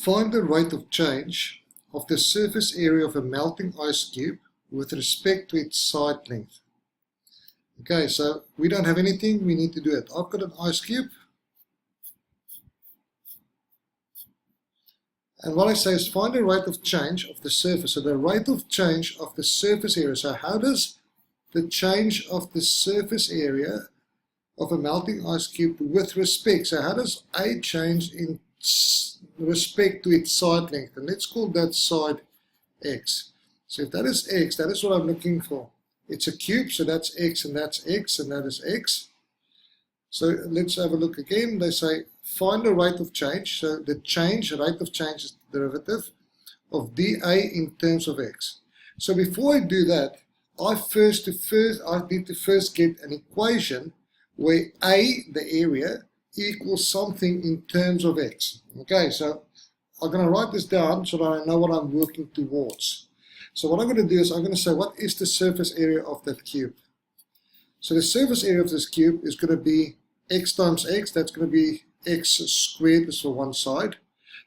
Find the rate of change of the surface area of a melting ice cube with respect to its side length. Okay, so we don't have anything, we need to do it. I've got an ice cube. And what I say is find the rate of change of the surface. So the rate of change of the surface area. So how does the change of the surface area of a melting ice cube with respect? So how does A change in respect to its side length? And let's call that side X. So if that is X, that is what I'm looking for. It's a cube, so that's X and that is X. So let's have a look again. They say find the rate of change. So the rate of change is the derivative of dA in terms of X. So before I do that, I need to first get an equation where A, the area, equals something in terms of X. Okay, so I'm going to write this down so that I know what I'm working towards. So what I'm going to do is I'm going to say what is the surface area of that cube. So the surface area of this cube is going to be X times X. That's going to be X squared, is for one side.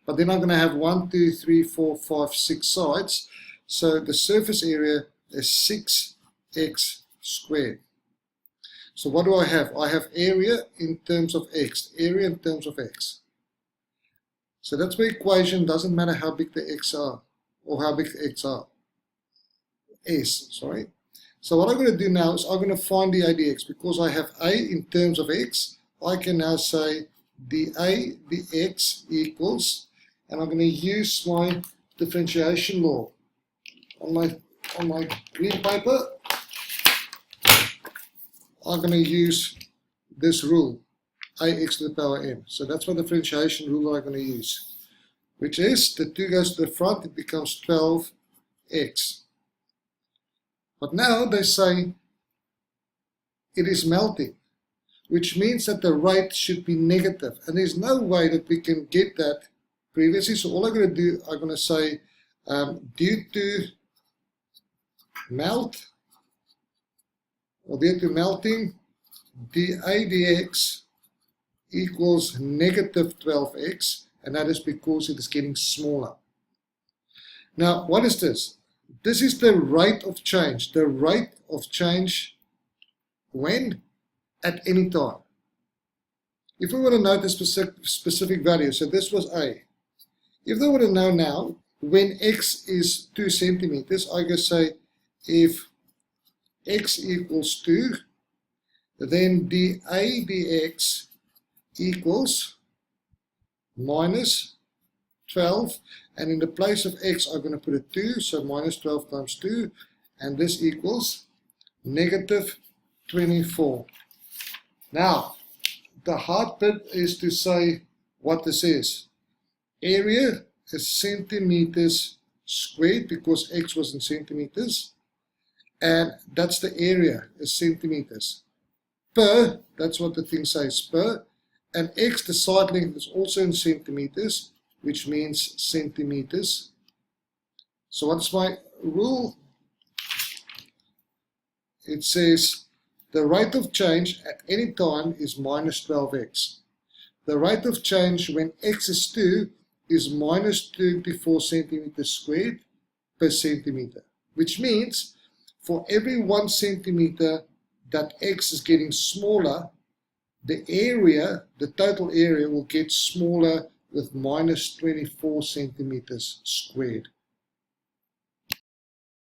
But then I'm going to have 1, 2, 3, 4, 5, 6 sides. So the surface area is 6x squared. So what do I have? I have area in terms of X. Area in terms of X. So that's my equation. Doesn't matter how big the X are or how big the X are. Sorry. So what I'm going to do now is I'm going to find dA dx. Because I have A in terms of X, I can now say dA dx equals, and I'm going to use my differentiation law on my green paper. I'm going to use this rule, ax to the power m. So that's my differentiation rule that I'm going to use, which is the 2 goes to the front, it becomes 12x. But now they say it is melting, which means that the rate should be negative. And there's no way that we can get that previously. So all I'm going to do, I'm going to say due to melting, dA dx equals negative 12x, and that is because it is getting smaller. Now, what is this? This is the rate of change. The rate of change when? At any time. If we want to know the specific value, so this was A. If they want to know now, when x is 2 centimeters, I can say if x equals 2, then dA dx equals minus 12, and in the place of x I'm going to put a 2, so minus 12 times 2, and this equals negative 24. Now, the hard bit is to say what this is. Area is centimeters squared because x was in centimeters, and that's the area is centimeters. Per, that's what the thing says, per, and x, the side length, is also in centimeters, which means centimeters. So what's my rule? It says the rate of change at any time is minus 12x. The rate of change when x is 2 is minus 24 centimeters squared per centimeter, which means for every 1 centimeter that x is getting smaller, the area, the total area, will get smaller with minus 24 centimeters squared.